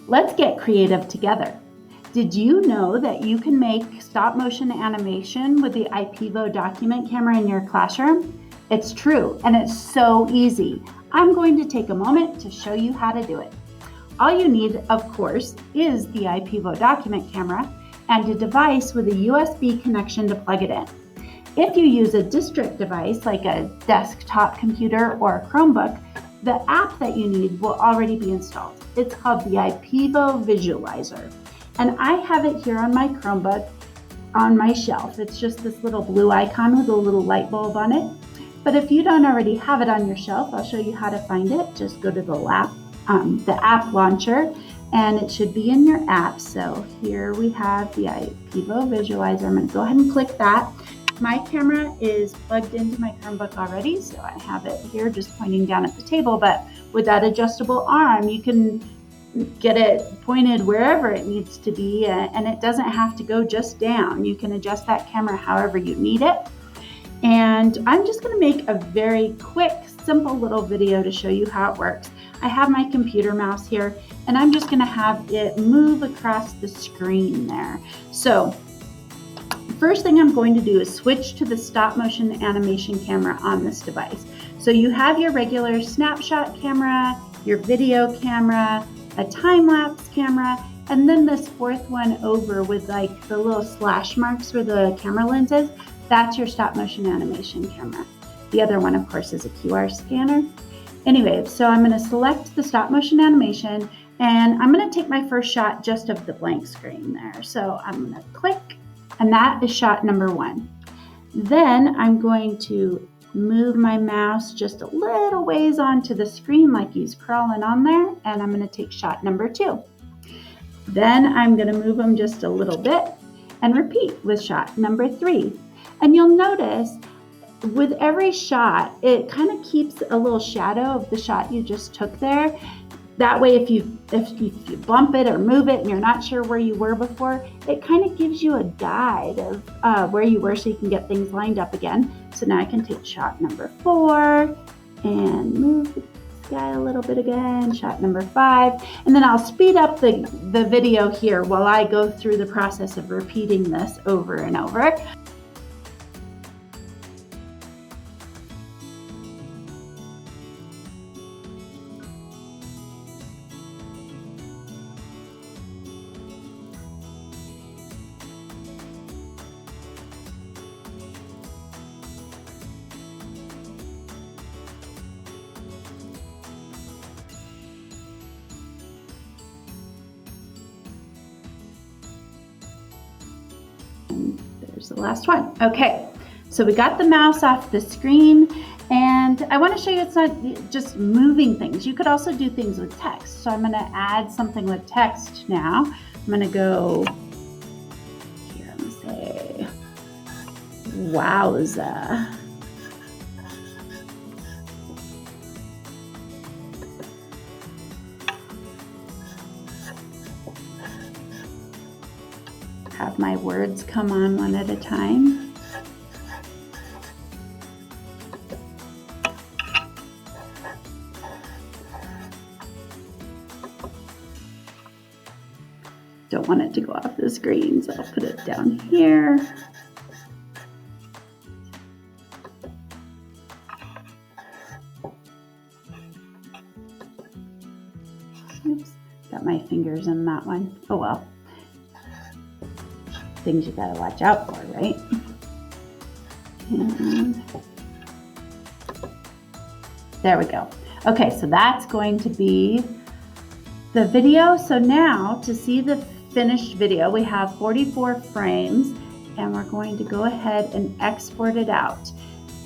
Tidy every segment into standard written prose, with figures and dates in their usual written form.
Let's get creative together. Did you know that you can make stop motion animation with the Ipevo Document Camera in your classroom? It's true, and it's so easy. I'm going to take a moment to show you how to do it. All you need, of course, is the Ipevo Document Camera and a device with a USB connection to plug it in. If you use a district device like a desktop computer or a Chromebook, the app that you need will already be installed. It's called the Ipevo Visualizer. And I have it here on my Chromebook on my shelf. It's just this little blue icon with a little light bulb on it. But if you don't already have it on your shelf, I'll show you how to find it. Just go to the app launcher, and it should be in your app. So here we have the Ipevo Visualizer. I'm going to go ahead and click that. My camera is plugged into my Chromebook already, so I have it here just pointing down at the table, but with that adjustable arm, you can get it pointed wherever it needs to be, and it doesn't have to go just down. You can adjust that camera however you need it. And I'm just going to make a very quick, simple little video to show you how it works. I have my computer mouse here, and I'm just going to have it move across the screen there. So first thing I'm going to do is switch to the stop motion animation camera on this device. So you have your regular snapshot camera, your video camera, a time-lapse camera, and then this fourth one over with like the little slash marks where the camera lens is. That's your stop motion animation camera. The other one, of course, is a QR scanner. Anyway, so I'm going to select the stop motion animation, and I'm going to take my first shot just of the blank screen there. So I'm going to click, and that is shot number 1. Then I'm going to move my mouse just a little ways onto the screen like he's crawling on there, and I'm going to take shot number 2. Then I'm going to move them just a little bit and repeat with shot number 3. And you'll notice with every shot, it kind of keeps a little shadow of the shot you just took there. That way, if you bump it or move it and you're not sure where you were before, it kind of gives you a guide of where you were so you can get things lined up again. So now I can take shot number 4 and move the guy a little bit again, shot number 5. And then I'll speed up the video here while I go through the process of repeating this over and over. There's the last one. Okay, so we got the mouse off the screen, and I want to show you it's not just moving things. You could also do things with text. So I'm going to add something with text now. I'm going to go here and say, wowza. Have my words come on one at a time. Don't want it to go off the screen, so I'll put it down here. Oops, got my fingers in that one. Oh well. Things you gotta watch out for, right? And there we go. Okay, so that's going to be the video. So now to see the finished video, we have 44 frames, and we're going to go ahead and export it out.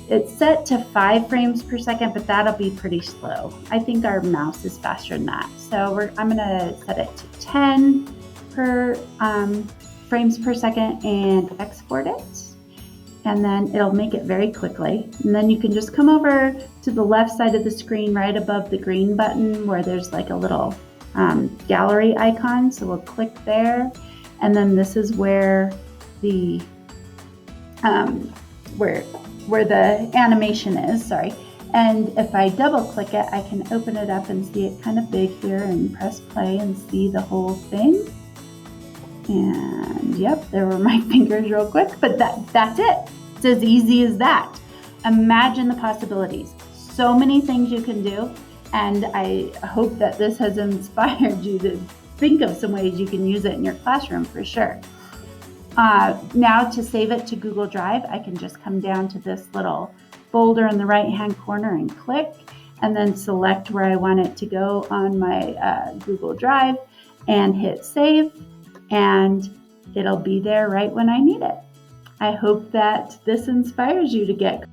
It's set to 5 frames per second, but that'll be pretty slow. I think our mouse is faster than that. So I'm gonna set it to 10 frames per second and export it. And then it'll make it very quickly. And then you can just come over to the left side of the screen right above the green button where there's like a little gallery icon. So we'll click there. And then this is where the where the animation is, sorry. And if I double click it, I can open it up and see it kind of big here and press play and see the whole thing. And yep, there were my fingers real quick, but that's it. It's as easy as that. Imagine the possibilities. So many things you can do. And I hope that this has inspired you to think of some ways you can use it in your classroom for sure. Now to save it to Google Drive, I can just come down to this little folder in the right-hand corner and click, and then select where I want it to go on my Google Drive and hit save, and it'll be there right when I need it. I hope that this inspires you to get